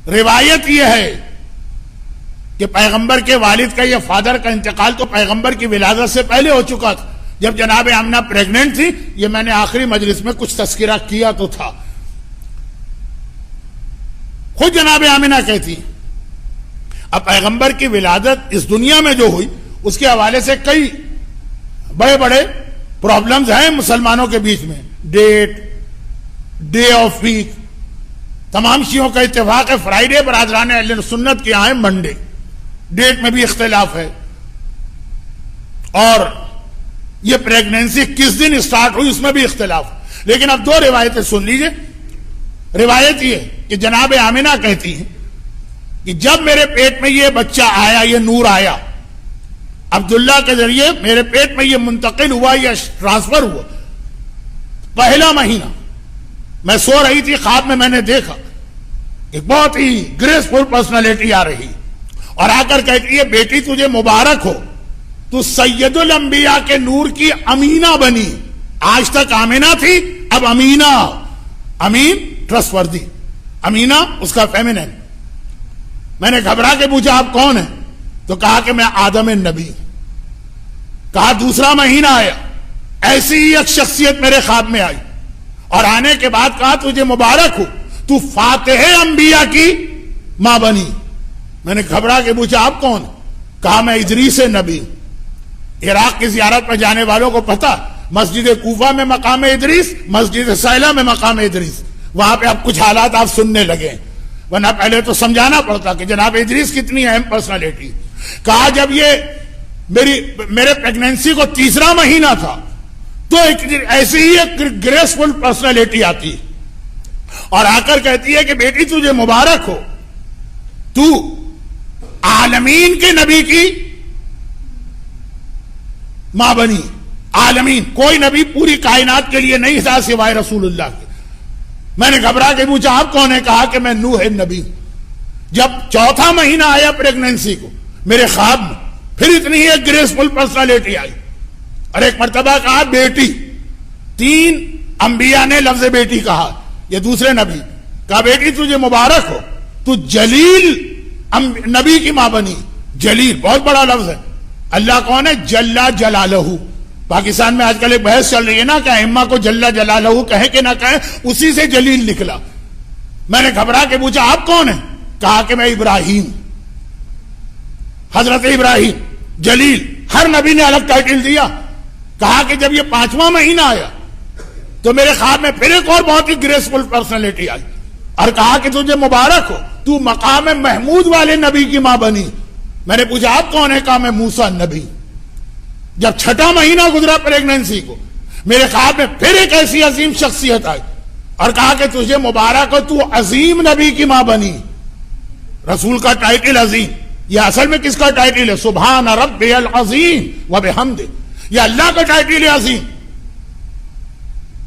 روایت یہ ہے کہ پیغمبر کے والد کا یا فادر کا انتقال تو پیغمبر کی ولادت سے پہلے ہو چکا تھا. جب جناب آمنہ پریگننٹ تھی، یہ میں نے آخری مجلس میں کچھ تذکرہ کیا تو تھا. خود جناب آمنہ کہتی، اب پیغمبر کی ولادت اس دنیا میں جو ہوئی اس کے حوالے سے کئی بڑے بڑے پرابلمز ہیں مسلمانوں کے بیچ میں. ڈیٹ، ڈے آف ویک، تمام شیعوں کا اتفاق ہے فرائیڈے، برادران اہل سنت کے یہاں ہے منڈے. ڈیٹ میں بھی اختلاف ہے، اور یہ پریگننسی کس دن اسٹارٹ ہوئی اس میں بھی اختلاف. لیکن اب دو روایتیں سن لیجئے. روایت یہ کہ جناب آمنہ کہتی ہیں کہ جب میرے پیٹ میں یہ بچہ آیا، یہ نور آیا، عبداللہ کے ذریعے میرے پیٹ میں یہ منتقل ہوا یا ٹرانسفر ہوا، پہلا مہینہ میں سو رہی تھی، خواب میں نے دیکھا ایک بہت ہی گریسفل پرسنالٹی آ رہی اور آ کر کہتی ہے بیٹی تجھے مبارک ہو، تو سید الانبیاء کے نور کی امینہ بنی. آج تک آمنہ تھی، اب امینہ. امین ٹرسٹ وردی، امینہ اس کا فیمنن. میں نے گھبرا کے پوچھا آپ کون ہیں؟ تو کہا کہ میں آدم نبی. کہا دوسرا مہینہ آیا، ایسی ہی ایک شخصیت میرے خواب میں آئی، اور آنے کے بعد کہا تجھے مبارک ہو، تو فاتح انبیاء کی ماں بنی. میں نے گھبرا کے پوچھا آپ کون؟ کہا میں ادریس نبی. عراق کی زیارت پر جانے والوں کو پتا، مسجد کوفہ میں مقام ادریس، مسجد سیلہ میں مقام ادریس. وہاں پہ اب کچھ حالات آپ سننے لگے، ورنہ پہلے تو سمجھانا پڑتا کہ جناب ادریس کتنی اہم پرسنالٹی. کہا جب یہ میرے پریگننسی کو تیسرا مہینہ تھا تو ایسی ہی ایک گریسفل پرسنالٹی آتی اور آ کر کہتی ہے کہ بیٹی تجھے مبارک ہو، تو عالمین کے نبی کی ماں بنی. عالمین، کوئی نبی پوری کائنات کے لیے نہیں تھا سوائے رسول اللہ کے. میں نے گھبرا کے پوچھا آپ کون ہے؟ کہا کہ میں نوح نبی. جب چوتھا مہینہ آیا پریگننسی کو میرے خواب میں، پھر اتنی ہی ایک گریسفل پرسنالٹی آئی اور ایک مرتبہ کہا بیٹی. 3 انبیاء نے لفظ بیٹی کہا، یہ دوسرے نبی. کہا بیٹی تجھے مبارک ہو، تو جلیل نبی کی ماں بنی. جلیل بہت بڑا لفظ ہے. اللہ کون ہے؟ جل جلالہ. پاکستان میں آج کل ایک بحث چل رہی ہے نا کہ ائمہ کو جل جلالہ کہیں کہ نہ کہیں، اسی سے جلیل نکلا. میں نے گھبرا کے پوچھا آپ کون ہیں؟ کہا کہ میں ابراہیم. حضرت ابراہیم جلیل، ہر نبی نے الگ ٹائٹل دیا. کہا کہ جب یہ 5واں مہینہ آیا تو میرے خواب میں پھر ایک اور بہت ہی گریسفل پرسنالٹی آئی اور کہا کہ تجھے مبارک ہو، تو مقام محمود والے نبی کی ماں بنی. میں نے پوچھا آپ کون ہے؟ کہا میں موسیٰ نبی. جب 6واں مہینہ گزرا پریگننسی کو میرے خواب میں پھر ایک ایسی عظیم شخصیت آئی اور کہا کہ تجھے مبارک ہو، تو عظیم نبی کی ماں بنی. رسول کا ٹائٹل عظیم، یہ اصل میں کس کا ٹائٹل ہے؟ سبحان ربی العظیم وبحمدہ. یہ اللہ کا ٹائٹل ہے عظیم.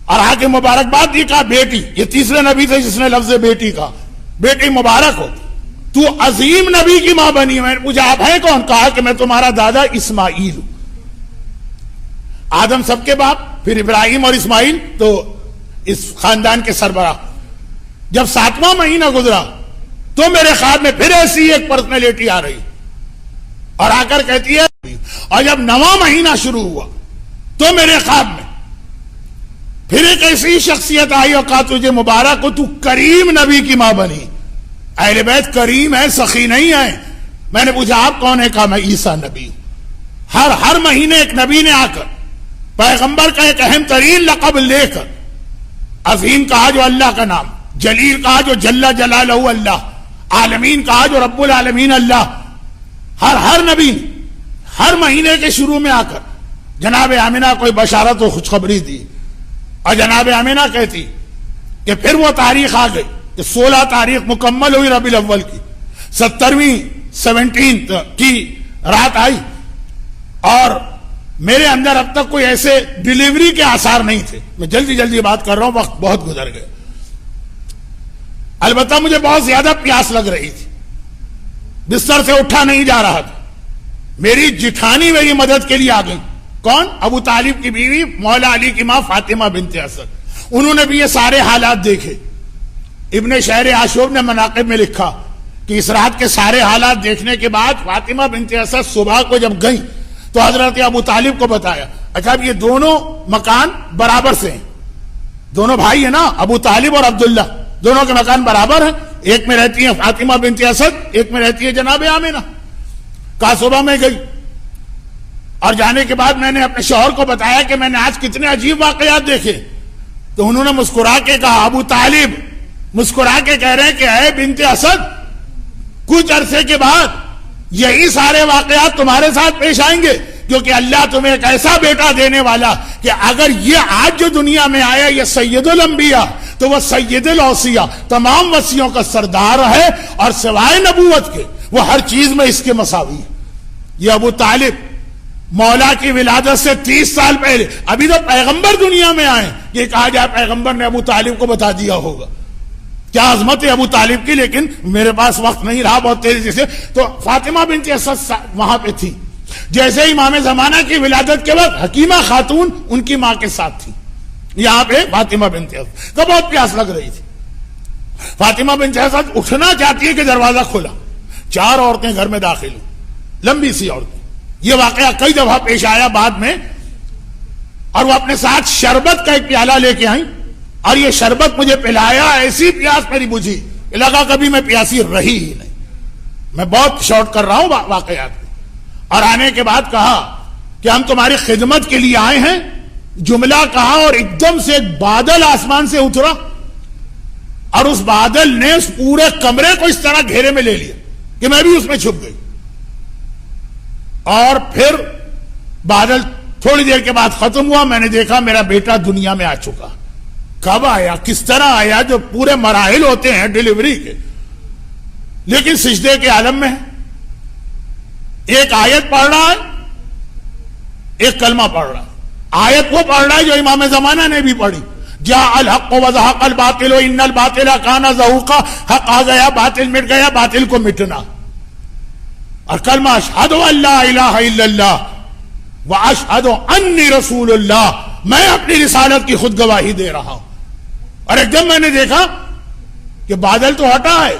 اور آگے مبارکباد دی. کہا بیٹی، یہ تیسرے نبی تھے جس نے لفظ بیٹی کہا. بیٹی مبارک ہو، تو عظیم نبی کی ماں بنی. میں نے پوچھا آپ ہیں کون؟ کہا کہ میں تمہارا دادا اسماعیل ہوں. آدم سب کے باپ، پھر ابراہیم اور اسماعیل تو اس خاندان کے سربراہ. جب 7واں مہینہ گزرا تو میرے خواب میں پھر ایسی ایک پرسنالٹی آ رہی اور آ کر کہتی ہے. اور جب 9واں مہینہ شروع ہوا تو میرے خواب میں پھر ایک ایسی شخصیت آئی اور کہا تجھے مبارک ہو، تو کریم نبی کی ماں بنی. اہل بیت کریم ہے، سخی نہیں ہے. میں نے پوچھا آپ کون ہے؟ کہا میں عیسیٰ نبی. ہر مہینے ایک نبی نے آ کر پیغمبر کا ایک اہم ترین لقب لے کر، عظیم کہا جو اللہ کا نام، جلیل کہا جو جل جلالہ اللہ، عالمین کہا جو رب العالمین اللہ. ہر نبی نے ہر مہینے کے شروع میں آ کر جناب آمنہ کوئی بشارت و خوشخبری دی. اور جناب آمنہ کہتی کہ پھر وہ تاریخ آ گئی کہ 16 تاریخ مکمل ہوئی ربیع الاول کی، 17 کی رات آئی اور میرے اندر اب تک کوئی ایسے ڈیلیوری کے آثار نہیں تھے. میں جلدی بات کر رہا ہوں، وقت بہت گزر گیا. البتہ مجھے بہت زیادہ پیاس لگ رہی تھی، بستر سے اٹھا نہیں جا رہا تھا. میری جٹھانی میری مدد کے لیے آ گئی. کون؟ ابو طالب کی بیوی مولا علی کی ماں فاطمہ بنت اسد. انہوں نے بھی یہ سارے حالات دیکھے. ابن شہر عاشور نے مناقب میں لکھا کہ اس رات کے سارے حالات دیکھنے کے بعد فاطمہ بنت اسد صبح کو جب گئی تو حضرت ابو طالب کو بتایا، اچھا اب یہ دونوں مکان برابر سے ہیں، دونوں بھائی ہیں نا، ابو طالب اور عبداللہ، دونوں کے مکان برابر ہیں، ایک میں رہتی ہیں فاطمہ بنت اسد، ایک میں رہتی ہے جناب آمنہ۔ کہا صبح میں گئی اور جانے کے بعد میں نے اپنے شوہر کو بتایا کہ میں نے آج کتنے عجیب واقعات دیکھے، تو انہوں نے مسکرا کے کہا، ابو طالب مسکرا کے کہہ رہے ہیں کہ اے بنت اسد، کچھ عرصے کے بعد یہی سارے واقعات تمہارے ساتھ پیش آئیں گے، کیونکہ اللہ تمہیں ایک ایسا بیٹا دینے والا کہ اگر یہ آج جو دنیا میں آیا یہ سید الانبیاء تو وہ سید الاوصیاء، تمام وصیوں کا سردار ہے، اور سوائے نبوت کے وہ ہر چیز میں اس کے مساوی ہے۔ یہ ابو طالب مولا کی ولادت سے 30 سال پہلے، ابھی تو پیغمبر دنیا میں آئے، یہ کہا جائے پیغمبر نے ابو طالب کو بتا دیا ہوگا، کیا عظمت ہے ابو طالب کی، لیکن میرے پاس وقت نہیں رہا بہت تیزی سے۔ تو فاطمہ بنت اسد وہاں پہ تھی، جیسے امام زمانہ کی ولادت کے وقت حکیمہ خاتون ان کی ماں کے ساتھ تھی، یہاں پہ فاطمہ بنت اسد کو بہت پیاس لگ رہی تھی۔ فاطمہ بنت اسد اٹھنا چاہتی ہے کہ دروازہ کھلا، 4 عورتیں گھر میں داخل ہیں، لمبی سی عورتیں۔ یہ واقعہ کئی دفعہ پیش آیا بعد میں، اور وہ اپنے ساتھ شربت کا ایک پیالہ لے کے آئیں، اور یہ شربت مجھے پلایا، ایسی پیاس میری بجھی لگا کبھی میں پیاسی رہی ہی نہیں۔ میں بہت شارٹ کر رہا ہوں واقعات کو۔ اور آنے کے بعد کہا کہ ہم تمہاری خدمت کے لیے آئے ہیں، جملہ کہا اور ایک دم سے ایک بادل آسمان سے اترا، اور اس بادل نے اس پورے کمرے کو اس طرح گھیرے میں لے لیا کہ میں بھی اس میں چھپ گئی۔ اور پھر بادل تھوڑی دیر کے بعد ختم ہوا، میں نے دیکھا میرا بیٹا دنیا میں آ چکا۔ کب آیا، کس طرح آیا، جو پورے مراحل ہوتے ہیں ڈیلیوری کے، لیکن سجدے کے عالم میں ہے۔ ایک آیت پڑھ رہا ہے، ایک کلمہ پڑھ رہا ہے۔ آیت وہ پڑھ رہا ہے جو امام زمانہ نے بھی پڑھی، جاء الحق وزهق الباطل ان الباطل كان زهوقا، حق آ گیا، باطل مٹ گیا، باطل کو مٹنا۔ اور کلمہ اشہد ان لا الہ الا اللہ واشہد انی رسول اللہ، میں اپنی رسالت کی خود گواہی دے رہا ہوں۔ اور ایک دم میں نے دیکھا کہ بادل تو ہٹا ہے،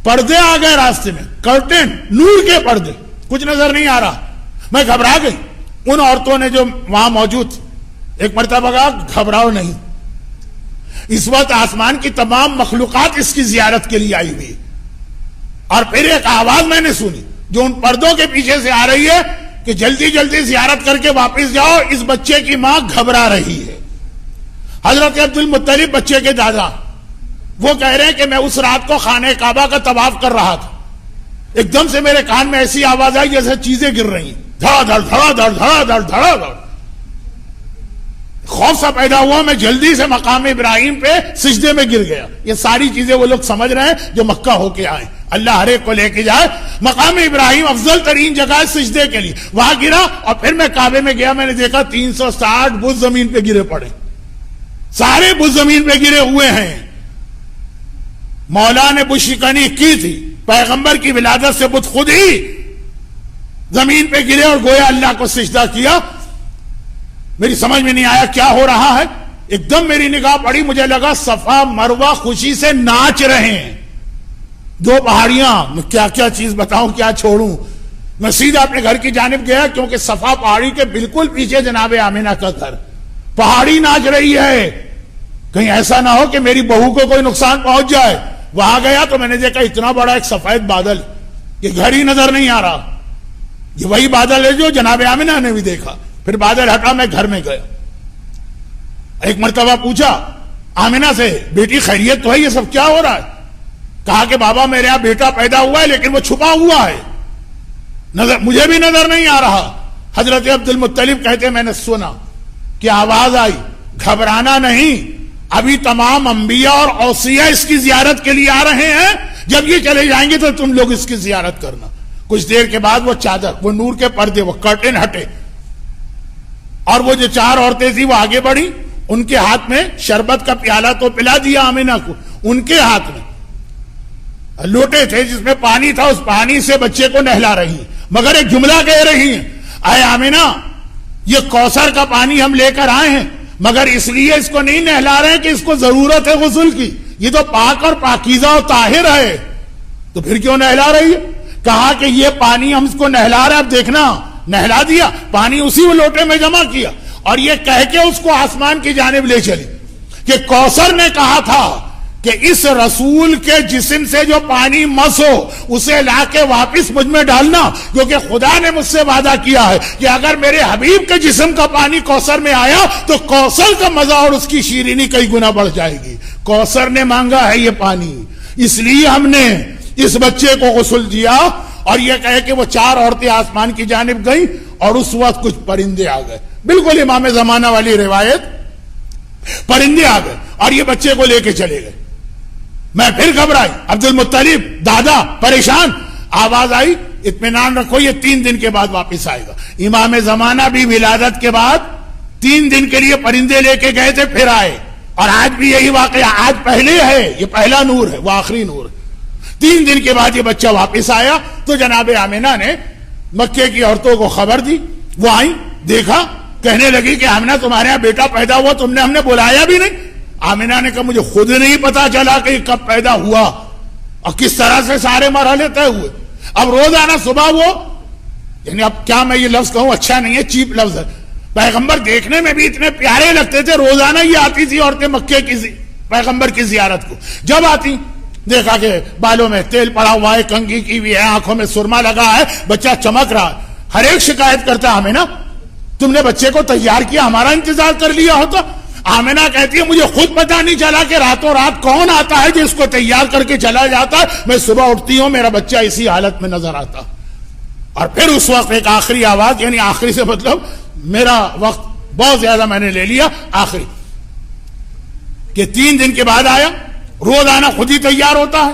پردے آ گئے راستے میں، کرٹن، نور کے پردے، کچھ نظر نہیں آ رہا۔ میں گھبرا گئی۔ ان عورتوں نے جو وہاں موجود تھی، ایک مرتبہ کہا گھبراؤ نہیں، اس وقت آسمان کی تمام مخلوقات اس کی زیارت کے لیے آئی ہوئی۔ اور پھر ایک آواز میں نے سنی جو ان پردوں کے پیچھے سے آ رہی ہے کہ جلدی جلدی زیارت کر کے واپس جاؤ، اس بچے کی ماں گھبرا رہی ہے۔ حضرت عبد المطلب بچے کے دادا، وہ کہہ رہے ہیں کہ میں اس رات کو خانہ کعبہ کا طواف کر رہا تھا، ایک دم سے میرے کان میں ایسی آواز آئی جیسے چیزیں گر رہی ہیں، دھڑا دھڑ دھڑا دھڑ دھڑا دھڑ دھڑا دھڑ۔ خوف سا پیدا ہوا، میں جلدی سے مقام ابراہیم پہ سجدے میں گر گیا۔ یہ ساری چیزیں وہ لوگ سمجھ رہے ہیں جو مکہ ہو کے آئے، اللہ ہر ایک کو لے کے جائے۔ مقام ابراہیم افضل ترین جگہ ہے سجدے کے لیے، وہاں گرا، اور پھر میں کعبے میں گیا، میں نے دیکھا 360 بت زمین پہ گرے پڑے، سارے بت زمین پہ گرے ہوئے ہیں۔ مولا نے بت شکنی کی تھی، پیغمبر کی ولادت سے بت خود ہی زمین پہ گرے اور گویا اللہ کو سجدہ کیا۔ میری سمجھ میں نہیں آیا کیا ہو رہا ہے، ایک دم میری نگاہ پڑی، مجھے لگا صفا مروہ خوشی سے ناچ رہے ہیں، 2 پہاڑیاں، میں کیا کیا چیز بتاؤں، کیا چھوڑوں۔ میں سیدھا اپنے گھر کی جانب گیا، کیونکہ صفا پہاڑی کے بالکل پیچھے جناب آمنہ کا گھر، پہاڑی ناچ رہی ہے، کہیں ایسا نہ ہو کہ میری بہو کو کوئی نقصان پہنچ جائے۔ وہاں گیا تو میں نے دیکھا اتنا بڑا ایک سفید بادل، یہ گھر ہی نظر نہیں آ رہا، یہ وہی بادل ہے جو جناب آمنہ نے بھی دیکھا۔ پھر بادل ہٹا، میں گھر میں گیا، ایک مرتبہ پوچھا آمنہ سے، بیٹی خیریت تو ہے، یہ سب کیا ہو رہا ہے؟ کہا کہ بابا میرے یہاں بیٹا پیدا ہوا ہے لیکن وہ چھپا ہوا ہے، نظر مجھے بھی نظر نہیں آ رہا۔ حضرت عبد المطلب کہتے میں نے سنا کہ آواز آئی، گھبرانا نہیں، ابھی تمام انبیاء اور اوصیاء اس کی زیارت کے لیے آ رہے ہیں، جب یہ چلے جائیں گے تو تم لوگ اس کی زیارت کرنا۔ کچھ دیر کے بعد وہ چادر، وہ نور کے پردے، وہ کرٹن ہٹے، اور وہ جو 4 عورتیں تھیں وہ آگے بڑھی، ان کے ہاتھ میں شربت کا پیالہ تو پلا دیا آمنہ کو، ان کے ہاتھ میں لوٹے تھے جس میں پانی تھا، اس پانی سے بچے کو نہلا رہی ہیں، مگر ایک جملہ کہہ رہی ہیں، اے آمنہ یہ کوثر کا پانی ہم لے کر آئے ہیں، مگر اس لیے اس کو نہیں نہلا رہے ہیں کہ اس کو ضرورت ہے غسل کی، یہ تو پاک اور پاکیزہ اور طاہر ہے، تو پھر کیوں نہلا رہی ہے؟ کہا کہ یہ پانی ہم اس کو نہلا رہے، اب دیکھنا، نہلا دیا، پانی اسی لوٹے میں جمع کیا، اور یہ کہہ کے اس کو آسمان کی جانب لے چلی کہ کوثر نے کہا تھا کہ اس رسول کے جسم سے جو پانی مس ہو اسے لا کے واپس مجھ میں ڈالنا، کیونکہ خدا نے مجھ سے وعدہ کیا ہے کہ اگر میرے حبیب کے جسم کا پانی کوثر میں آیا تو کوثر کا مزہ اور اس کی شیرینی کئی گنا بڑھ جائے گی۔ کوثر نے مانگا ہے یہ پانی، اس لیے ہم نے اس بچے کو غسل دیا۔ اور یہ کہے کہ وہ 4 عورتیں آسمان کی جانب گئیں اور اس وقت کچھ پرندے آ گئے، بالکل امام زمانہ والی روایت، پرندے آ گئے اور یہ بچے کو لے کے چلے گئے۔ میں پھر گھبرائی، عبد المطلب دادا پریشان، آواز آئی اطمینان رکھو یہ 3 دن کے بعد واپس آئے گا۔ امام زمانہ بھی ولادت کے بعد 3 دن کے لیے پرندے لے کے گئے تھے، پھر آئے، اور آج بھی یہی واقعہ، آج پہلے ہے، یہ پہلا نور ہے، وہ آخری نور ہے۔ 3 دن کے بعد یہ بچہ واپس آیا تو جناب آمنہ نے مکے کی عورتوں کو خبر دی، وہ آئیں، دیکھا، کہنے لگی کہ آمنہ تمہارے یہاں بیٹا پیدا ہوا، تم نے ہم نے بلایا بھی نہیں۔ آمنہ نے کہا مجھے خود نہیں پتا چلا کہ یہ کب پیدا ہوا اور کس طرح سے سارے مرحلے طے ہوئے۔ اب روزانہ صبح وہ، یعنی اب کیا میں یہ لفظ کہوں، اچھا نہیں ہے، چیپ لفظ ہے، پیغمبر دیکھنے میں بھی اتنے پیارے لگتے تھے، روزانہ یہ آتی تھی عورتیں مکے کی پیغمبر کی زیارت کو، جب آتی دیکھا کہ بالوں میں تیل پڑا ہوا ہے، کنگھی کی ہوئی ہے، آنکھوں میں سرما لگا ہے، بچہ چمک رہا ہے، ہر ایک شکایت کرتا آمنہ تم نے بچے کو تیار کیا، ہمارا انتظار کر لیا ہوتا۔ آمنہ کہتی ہے مجھے خود پتا نہیں چلا کہ راتوں رات کون آتا ہے جو اس کو تیار کر کے چلا جاتا ہے، میں صبح اٹھتی ہوں میرا بچہ اسی حالت میں نظر آتا۔ اور پھر اس وقت ایک آخری آواز، یعنی آخری سے مطلب میرا وقت بہت زیادہ میں نے لے لیا، آخری کہ 3 دن کے بعد آیا، روزانہ خود ہی تیار ہوتا ہے۔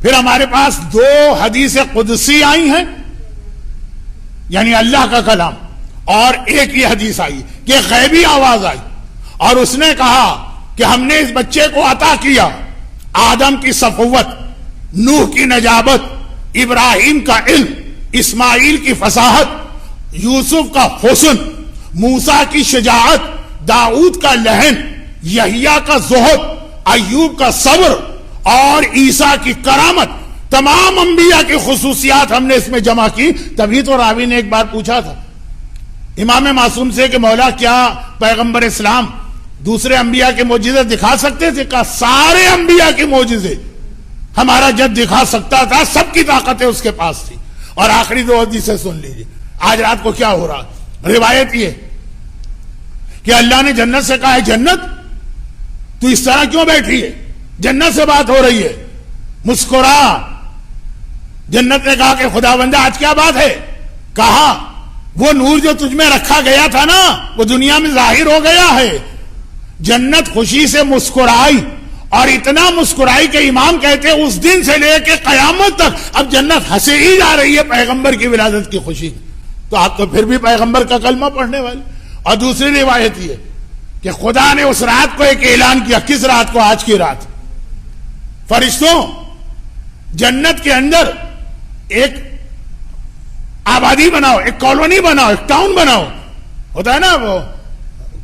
پھر ہمارے پاس 2 حدیث قدسی آئی ہیں، یعنی اللہ کا کلام، اور ایک یہ حدیث آئی کہ غیبی آواز آئی اور اس نے کہا کہ ہم نے اس بچے کو عطا کیا آدم کی صفوت، نوح کی نجابت، ابراہیم کا علم، اسماعیل کی فصاحت، یوسف کا حسن، موسیٰ کی شجاعت، داؤد کا لہن، یحییٰ کا زہد، ایوب کا صبر اور عیسیٰ کی کرامت، تمام انبیاء کی خصوصیات ہم نے اس میں جمع کی۔ تبھی تو راوی نے ایک بار پوچھا تھا امام معصوم سے کہ مولا کیا پیغمبر اسلام دوسرے انبیاء کے معجزے دکھا سکتے تھے؟ کہا سارے انبیاء کے معجزے ہمارا جد دکھا سکتا تھا، سب کی طاقتیں اس کے پاس تھی۔ اور آخری 2 حدیثیں سن لیجیے، آج رات کو کیا ہو رہا۔ روایت یہ کہ اللہ نے جنت سے کہا ہے جنت تو اس طرح کیوں بیٹھی ہے، جنت سے بات ہو رہی ہے، مسکرا۔ جنت نے کہا کہ خدا بندہ آج کیا بات ہے؟ کہا وہ نور جو تجھ میں رکھا گیا تھا نا وہ دنیا میں ظاہر ہو گیا ہے۔ جنت خوشی سے مسکرائی اور اتنا مسکرائی کہ امام کہتے ہیں اس دن سے لے کے قیامت تک اب جنت ہنسے ہی جا رہی ہے پیغمبر کی ولادت کی خوشی۔ تو آپ تو پھر بھی پیغمبر کا کلمہ پڑھنے والے۔ اور دوسری روایت یہ کہ خدا نے اس رات کو ایک اعلان کیا، کس رات کو؟ آج کی رات۔ فرشتوں جنت کے اندر ایک آبادی بناؤ، ایک کالونی بناؤ، ایک ٹاؤن بناؤ، ہوتا ہے نا وہ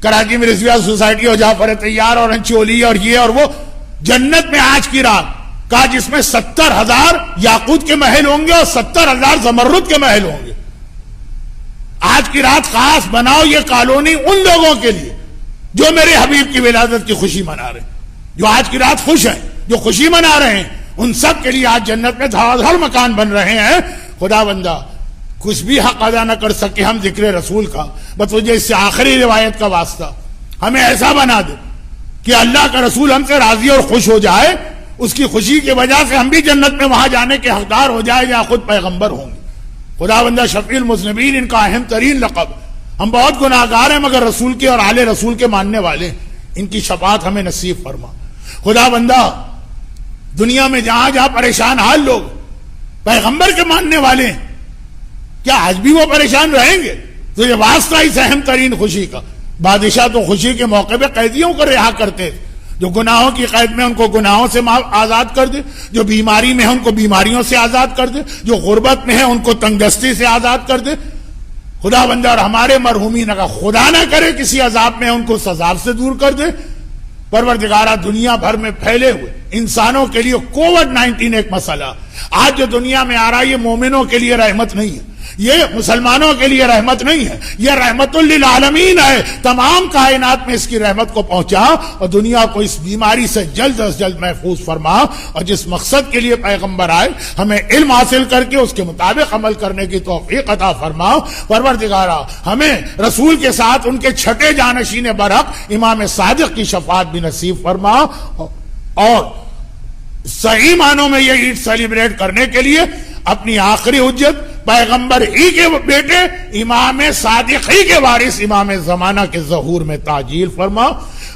کراچی میں رضویہ سوسائٹی اور جعفر طیار اور انچولی اور یہ اور وہ، جنت میں آج کی رات کا جس میں 70,000 یاقوت کے محل ہوں گے اور 70,000 زمرد کے محل ہوں گے۔ آج کی رات خاص بناؤ یہ کالونی ان لوگوں کے لیے جو میرے حبیب کی ولادت کی خوشی منا رہے ہیں، جو آج کی رات خوش ہیں، جو خوشی منا رہے ہیں، ان سب کے لیے آج جنت میں دھڑ دھڑ مکان بن رہے ہیں۔ خدا بندہ کچھ بھی حق ادا نہ کر سکے ہم ذکر رسول کا، بس وجہ اس سے آخری روایت کا واسطہ ہمیں ایسا بنا دے کہ اللہ کا رسول ہم سے راضی اور خوش ہو جائے، اس کی خوشی کی وجہ سے ہم بھی جنت میں وہاں جانے کے حقدار ہو جائے جہاں خود پیغمبر ہوں گے۔ خدا بندہ شفیع المذنبین ان کا اہم ترین لقب، ہم بہت گناہگار ہیں مگر رسول کے اور آل رسول کے ماننے والے، ان کی شفاعت ہمیں نصیب فرما۔ خدا بندہ دنیا میں جہاں جہاں پریشان حال لوگ پیغمبر کے ماننے والے ہیں، کیا آج بھی وہ پریشان رہیں گے؟ تو یہ واسطہ اس اہم ترین خوشی کا۔ بادشاہ تو خوشی کے موقع پہ قیدیوں کو رہا کرتے تھے، جو گناہوں کی قید میں ان کو گناہوں سے آزاد کر دے، جو بیماری میں ہے ان کو بیماریوں سے آزاد کر دے، جو غربت میں ہے ان کو تنگ دستی سے آزاد کر دے۔ خدا بندہ اور ہمارے مرحومین اگر خدا نہ کرے کسی عذاب میں ان کو اس عذاب سے دور کر دے۔ پروردگارہ دنیا بھر میں پھیلے ہوئے انسانوں کے لیے کووڈ-19 ایک مسئلہ آج جو دنیا میں آ رہا ہے، یہ مومنوں کے لیے رحمت نہیں ہے، یہ مسلمانوں کے لیے رحمت نہیں ہے، یہ رحمت للعالمین ہے۔ تمام کائنات میں اس کی رحمت کو پہنچا اور دنیا کو اس بیماری سے جلد از جلد محفوظ فرما، اور جس مقصد کے لیے پیغمبر آئے ہمیں علم حاصل کر کے اس کے مطابق عمل کرنے کی توفیق عطا فرما۔ پروردگارہ ہمیں رسول کے ساتھ ان کے چھٹے جانشین برحق امام صادق کی شفاعت بھی نصیب فرما، اور صحیح معنوں میں یہ عید سیلیبریٹ کرنے کے لیے اپنی آخری حجت پیغمبر ہی کے بیٹے امام صادق ہی کے وارث امام زمانہ کے ظہور میں تعجیل فرما۔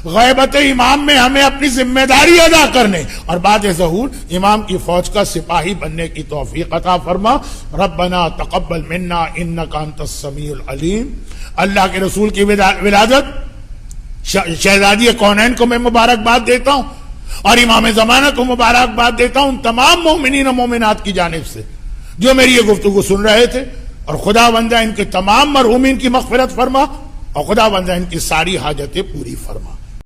غیبت امام میں ہمیں اپنی ذمہ داری ادا کرنے اور بعد ظہور امام کی فوج کا سپاہی بننے کی توفیق عطا فرما۔ ربنا تقبل منا انک انت السمیع العلیم۔ اللہ کے رسول کی ولادت شہزادی کونین کو میں مبارکباد دیتا ہوں، اور امام زمانہ کو مبارکباد دیتا ہوں تمام مومنین و مومنات کی جانب سے جو میری یہ گفتگو سن رہے تھے، اور خدا بندہ ان کے تمام مرحومین کی مغفرت فرما، اور خدا بندہ ان کی ساری حاجتیں پوری فرما۔